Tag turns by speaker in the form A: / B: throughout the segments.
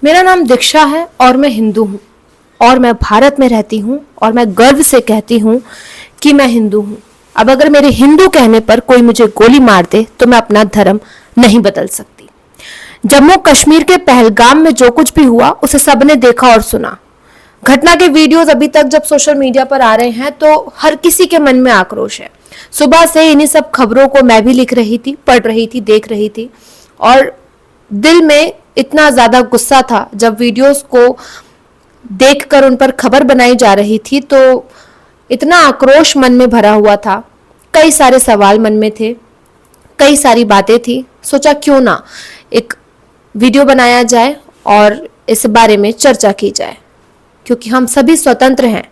A: मेरा नाम दीक्षा है और मैं हिंदू हूँ और मैं भारत में रहती हूँ और मैं गर्व से कहती हूँ कि मैं हिंदू हूँ। अब अगर मेरे हिंदू कहने पर कोई मुझे गोली मार दे तो मैं अपना धर्म नहीं बदल सकती। जम्मू कश्मीर के पहलगाम में जो कुछ भी हुआ उसे सबने देखा और सुना। घटना के वीडियोस अभी तक जब सोशल मीडिया पर आ रहे हैं तो हर किसी के मन में आक्रोश है। सुबह से इन्हीं सब खबरों को मैं भी लिख रही थी, पढ़ रही थी, देख रही थी और दिल में इतना ज्यादा गुस्सा था जब वीडियोस को देखकर उन पर खबर बनाई जा रही थी तो इतना आक्रोश मन में भरा हुआ था। कई सारे सवाल मन में थे, कई सारी बातें थी। सोचा क्यों ना एक वीडियो बनाया जाए और इस बारे में चर्चा की जाए, क्योंकि हम सभी स्वतंत्र हैं।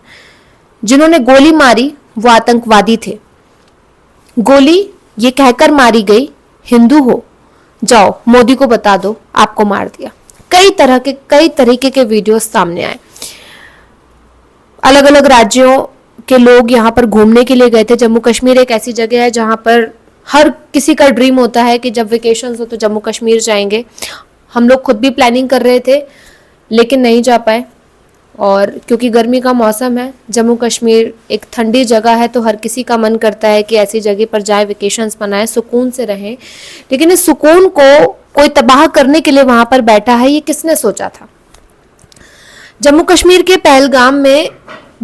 A: जिन्होंने गोली मारी वो आतंकवादी थे। गोली ये कहकर मारी गई, हिंदू हो जाओ मोदी को बता दो आपको मार दिया। कई तरीके के वीडियोस सामने आए। अलग अलग राज्यों के लोग यहाँ पर घूमने के लिए गए थे। जम्मू कश्मीर एक ऐसी जगह है जहाँ पर हर किसी का ड्रीम होता है कि जब वेकेशंस हो तो जम्मू कश्मीर जाएंगे। हम लोग खुद भी प्लानिंग कर रहे थे लेकिन नहीं जा पाए, और क्योंकि गर्मी का मौसम है, जम्मू कश्मीर एक ठंडी जगह है तो हर किसी का मन करता है कि ऐसी जगह पर जाए, वेकेशंस मनाए, सुकून से रहें। लेकिन इस सुकून को कोई तबाह करने के लिए वहां पर बैठा है, ये किसने सोचा था। जम्मू कश्मीर के पहलगाम में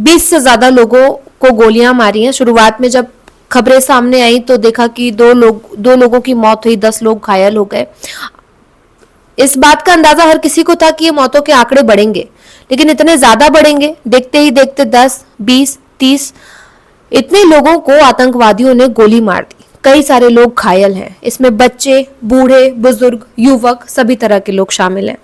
A: 20 से ज्यादा लोगों को गोलियां मारी हैं। शुरुआत में जब खबरें सामने आई तो देखा कि दो लोगों की मौत हुई, 10 लोग घायल हो गए। इस बात का अंदाजा हर किसी को था कि ये मौतों के आंकड़े बढ़ेंगे, लेकिन इतने ज्यादा बढ़ेंगे, देखते ही देखते 10, 20, 30 इतने लोगों को आतंकवादियों ने गोली मार दी। कई सारे लोग घायल हैं, इसमें बच्चे, बूढ़े, बुजुर्ग, युवक, सभी तरह के लोग शामिल हैं।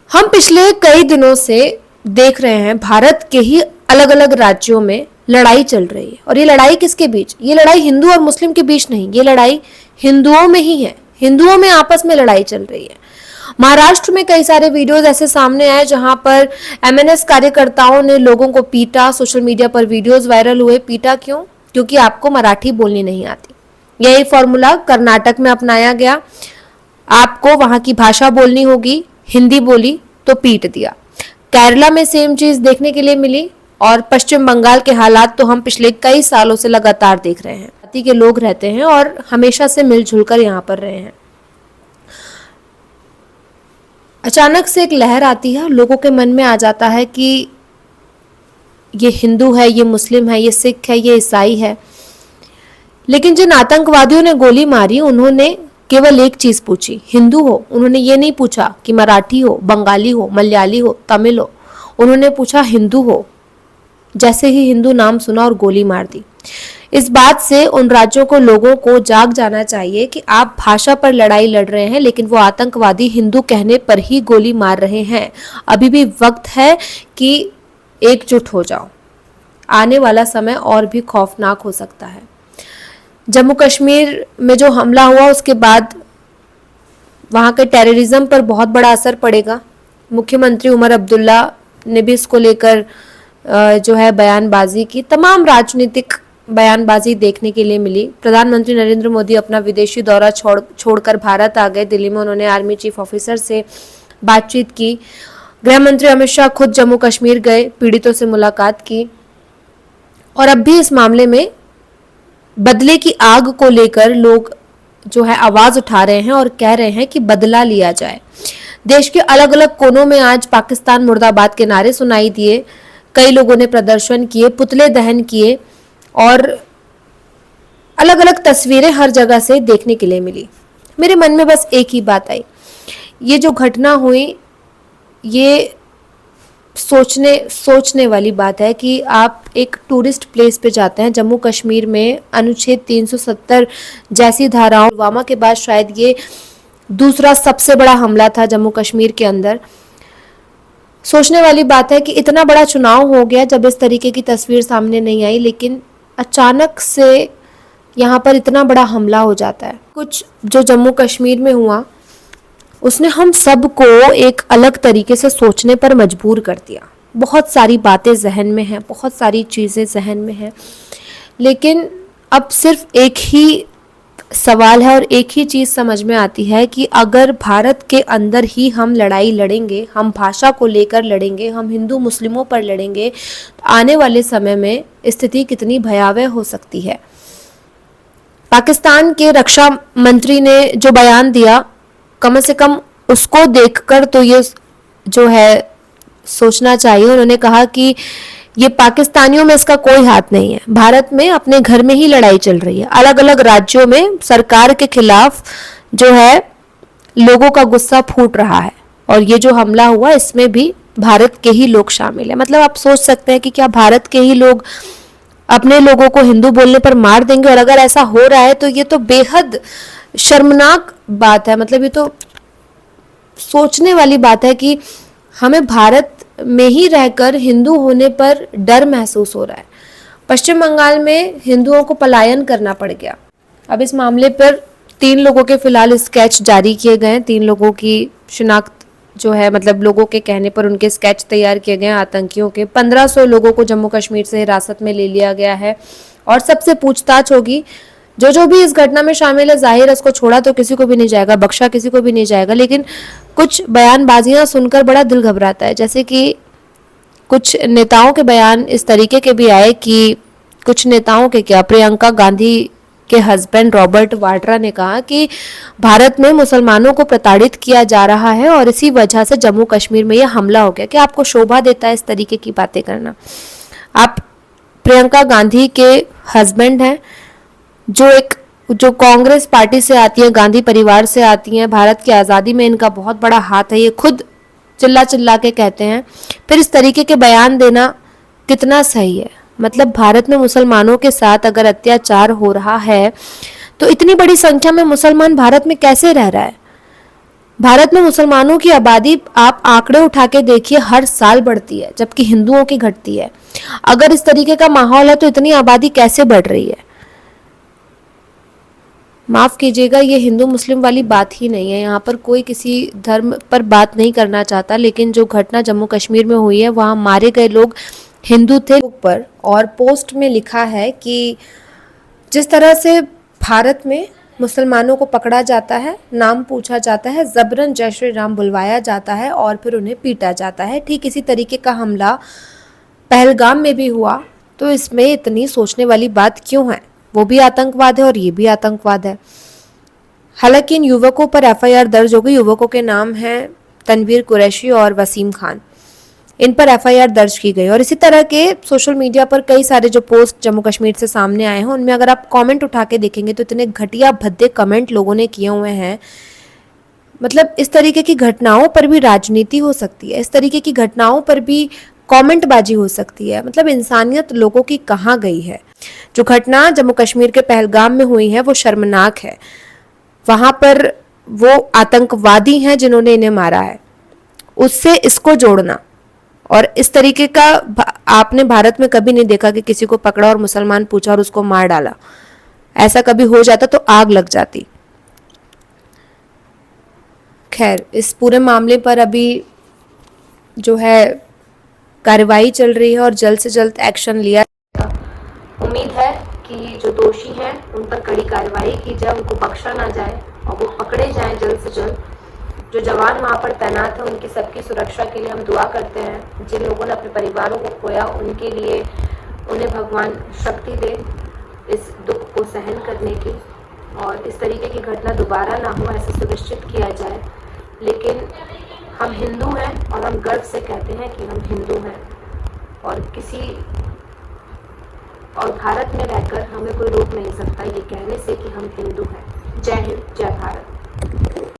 A: हम पिछले कई दिनों से देख रहे हैं भारत के ही अलग अलग राज्यों में लड़ाई चल रही है। और ये लड़ाई किसके बीच? ये लड़ाई हिंदू और मुस्लिम के बीच नहीं, ये लड़ाई हिंदुओं में ही है। हिंदुओं में आपस में लड़ाई चल रही है। महाराष्ट्र में कई सारे वीडियोस ऐसे सामने आए जहां पर एमएनएस कार्यकर्ताओं ने लोगों को पीटा। सोशल मीडिया पर वीडियोस वायरल हुए। पीटा क्यों? क्योंकि आपको मराठी बोलनी नहीं आती। यही फॉर्मूला कर्नाटक में अपनाया गया। आपको वहां की भाषा बोलनी होगी, हिंदी बोली तो पीट दिया। केरला में सेम चीज देखने के लिए मिली और पश्चिम बंगाल के हालात तो हम पिछले कई सालों से लगातार देख रहे हैं। जाति के लोग रहते हैं और हमेशा से मिलजुल कर यहाँ पर रहे हैं। अचानक से एक लहर आती है, लोगों के मन में आ जाता है कि ये हिंदू है, ये मुस्लिम है, ये सिख है, ये ईसाई है। लेकिन जिन आतंकवादियों ने गोली मारी उन्होंने केवल एक चीज पूछी, हिंदू हो। उन्होंने ये नहीं पूछा कि मराठी हो, बंगाली हो, मलयाली हो, तमिल हो। उन्होंने पूछा हिंदू हो। जैसे ही हिंदू नाम सुना और गोली मार दी। इस बात से उन राज्यों को, लोगों को जाग जाना चाहिए कि आप भाषा पर लड़ाई लड़ रहे हैं लेकिन वो आतंकवादी हिंदू कहने पर ही गोली मार रहे हैं। अभी भी वक्त है कि एकजुट हो जाओ। आने वाला समय और भी खौफनाक हो सकता है। जम्मू कश्मीर में जो हमला हुआ उसके बाद वहां के टेररिज्म पर बहुत बड़ा असर पड़ेगा। मुख्यमंत्री उमर अब्दुल्ला ने भी इसको लेकर जो है बयानबाजी की। तमाम राजनीतिक बयानबाजी देखने के लिए मिली। प्रधानमंत्री नरेंद्र मोदी अपना विदेशी दौरा छोड़कर भारत आ गए। दिल्ली में उन्होंने आर्मी चीफ ऑफिसर से बातचीत की। गृह मंत्री अमित शाह खुद जम्मू कश्मीर गए, पीड़ितों से मुलाकात की। और अब भी इस मामले में बदले की आग को लेकर लोग जो है आवाज उठा रहे हैं और कह रहे हैं कि बदला लिया जाए। देश के अलग अलग कोनों में आज पाकिस्तान मुर्दाबाद के नारे सुनाई दिए। कई लोगों ने प्रदर्शन किए, पुतले दहन किए और अलग अलग तस्वीरें हर जगह से देखने के लिए मिली। मेरे मन में बस एक ही बात आई, ये जो घटना हुई ये सोचने वाली बात है कि आप एक टूरिस्ट प्लेस पे जाते हैं। जम्मू कश्मीर में अनुच्छेद 370 जैसी धाराओं, पुलवामा के बाद शायद ये दूसरा सबसे बड़ा हमला था जम्मू कश्मीर के अंदर। सोचने वाली बात है कि इतना बड़ा चुनाव हो गया जब इस तरीके की तस्वीर सामने नहीं आई, लेकिन अचानक से यहाँ पर इतना बड़ा हमला हो जाता है। कुछ जो जम्मू कश्मीर में हुआ उसने हम सबको एक अलग तरीके से सोचने पर मजबूर कर दिया। बहुत सारी बातें जहन में हैं, बहुत सारी चीज़ें जहन में हैं, लेकिन अब सिर्फ एक ही सवाल है और एक ही चीज़ समझ में आती है कि अगर भारत के अंदर ही हम लड़ाई लड़ेंगे, हम भाषा को लेकर लड़ेंगे, हम हिंदू मुस्लिमों पर लड़ेंगे, तो आने वाले समय में स्थिति कितनी भयावह हो सकती है। पाकिस्तान के रक्षा मंत्री ने जो बयान दिया, कम से कम उसको देखकर तो ये जो है सोचना चाहिए। उन्होंने कहा कि ये पाकिस्तानियों में इसका कोई हाथ नहीं है, भारत में अपने घर में ही लड़ाई चल रही है। अलग अलग राज्यों में सरकार के खिलाफ जो है लोगों का गुस्सा फूट रहा है और ये जो हमला हुआ इसमें भी भारत के ही लोग शामिल है। मतलब आप सोच सकते हैं कि क्या भारत के ही लोग अपने लोगों को हिंदू बोलने पर मार देंगे? और अगर ऐसा हो रहा है तो ये तो बेहद शर्मनाक बात है। मतलब ये तो सोचने वाली बात है कि हमें भारत में ही रहकर हिंदू होने पर डर महसूस हो रहा है। पश्चिम बंगाल में हिंदुओं को पलायन करना पड़ गया। अब इस मामले पर 3 लोगों के फिलहाल स्केच जारी किए गए हैं। 3 लोगों की शिनाख्त जो है, मतलब लोगों के कहने पर उनके स्केच तैयार किए गए हैं आतंकियों के। 1500 लोगों को जम्मू कश्मीर से हिरासत में ले लिया गया है और सबसे पूछताछ होगी। जो भी इस घटना में शामिल है, जाहिर है उसको छोड़ा तो किसी को भी नहीं जाएगा, बख्शा किसी को भी नहीं जाएगा। लेकिन कुछ बयानबाजियां सुनकर बड़ा दिल घबराता है। जैसे कि कुछ नेताओं के बयान इस तरीके के भी आए कि कुछ नेताओं के क्या, प्रियंका गांधी के हस्बैंड रॉबर्ट वाड्रा ने कहा कि भारत में मुसलमानों को प्रताड़ित किया जा रहा है और इसी वजह से जम्मू कश्मीर में यह हमला हो गया। क्या आपको शोभा देता है इस तरीके की बातें करना? आप प्रियंका गांधी के हस्बैंड हैं, जो कांग्रेस पार्टी से आती है, गांधी परिवार से आती हैं, भारत की आज़ादी में इनका बहुत बड़ा हाथ है, ये खुद चिल्ला चिल्ला के कहते हैं। फिर इस तरीके के बयान देना कितना सही है? मतलब भारत में मुसलमानों के साथ अगर अत्याचार हो रहा है तो इतनी बड़ी संख्या में मुसलमान भारत में कैसे रह रहा है? भारत में मुसलमानों की आबादी आप आंकड़े उठा के देखिए, हर साल बढ़ती है जबकि हिंदुओं की घटती है। अगर इस तरीके का माहौल है तो इतनी आबादी कैसे बढ़ रही है? माफ़ कीजिएगा, ये हिंदू मुस्लिम वाली बात ही नहीं है। यहाँ पर कोई किसी धर्म पर बात नहीं करना चाहता, लेकिन जो घटना जम्मू कश्मीर में हुई है वहाँ मारे गए लोग हिंदू थे पर। और पोस्ट में लिखा है कि जिस तरह से भारत में मुसलमानों को पकड़ा जाता है, नाम पूछा जाता है, जबरन जय श्री राम बुलवाया जाता है और फिर उन्हें पीटा जाता है, ठीक इसी तरीके का हमला पहलगाम में भी हुआ। तो इसमें इतनी सोचने वाली बात क्यों है? वो भी आतंकवाद है और ये भी आतंकवाद है। हालांकि इन युवकों पर एफआईआर दर्ज हो गई। युवकों के नाम हैं तनवीर कुरैशी और वसीम खान। इन पर एफआईआर दर्ज की गई। और इसी तरह के सोशल मीडिया पर कई सारे जो पोस्ट जम्मू कश्मीर से सामने आए हैं, उनमें अगर आप कमेंट उठा के देखेंगे तो इतने घटिया भद्दे कमेंट लोगों ने किए हुए हैं। मतलब इस तरीके की घटनाओं पर भी राजनीति हो सकती है, इस तरीके की घटनाओं पर भी कमेंटबाजी हो सकती है। मतलब इंसानियत लोगों की कहाँ गई है? जो घटना जम्मू कश्मीर के पहलगाम में हुई है वो शर्मनाक है। वहाँ पर वो आतंकवादी हैं जिन्होंने इन्हें मारा है, उससे इसको जोड़ना और इस तरीके का आपने भारत में कभी नहीं देखा कि किसी को पकड़ा और मुसलमान पूछा और उसको मार डाला। ऐसा कभी हो जाता तो आग लग जाती। खैर, इस पूरे मामले पर अभी जो है कार्रवाई चल रही है और जल्द से जल्द एक्शन लिया जाएगा। उम्मीद है कि जो दोषी हैं उन पर कड़ी कार्रवाई की जाए, उनको बख्शा ना जाए और वो पकड़े जाएं जल्द से जल्द। जो जवान वहाँ पर तैनात हैं उनकी सबकी सुरक्षा के लिए हम दुआ करते हैं। जिन लोगों ने अपने परिवारों को खोया उनके लिए उन्हें भगवान शक्ति दे इस दुख को सहन करने की, और इस तरीके की घटना दोबारा ना हो ऐसा सुनिश्चित किया जाए। लेकिन हम हिंदू हैं और हम गर्व से कहते हैं कि हम हिंदू हैं और भारत में रहकर हमें कोई रोक नहीं सकता ये कहने से कि हम हिंदू हैं। जय हिंद, जय भारत।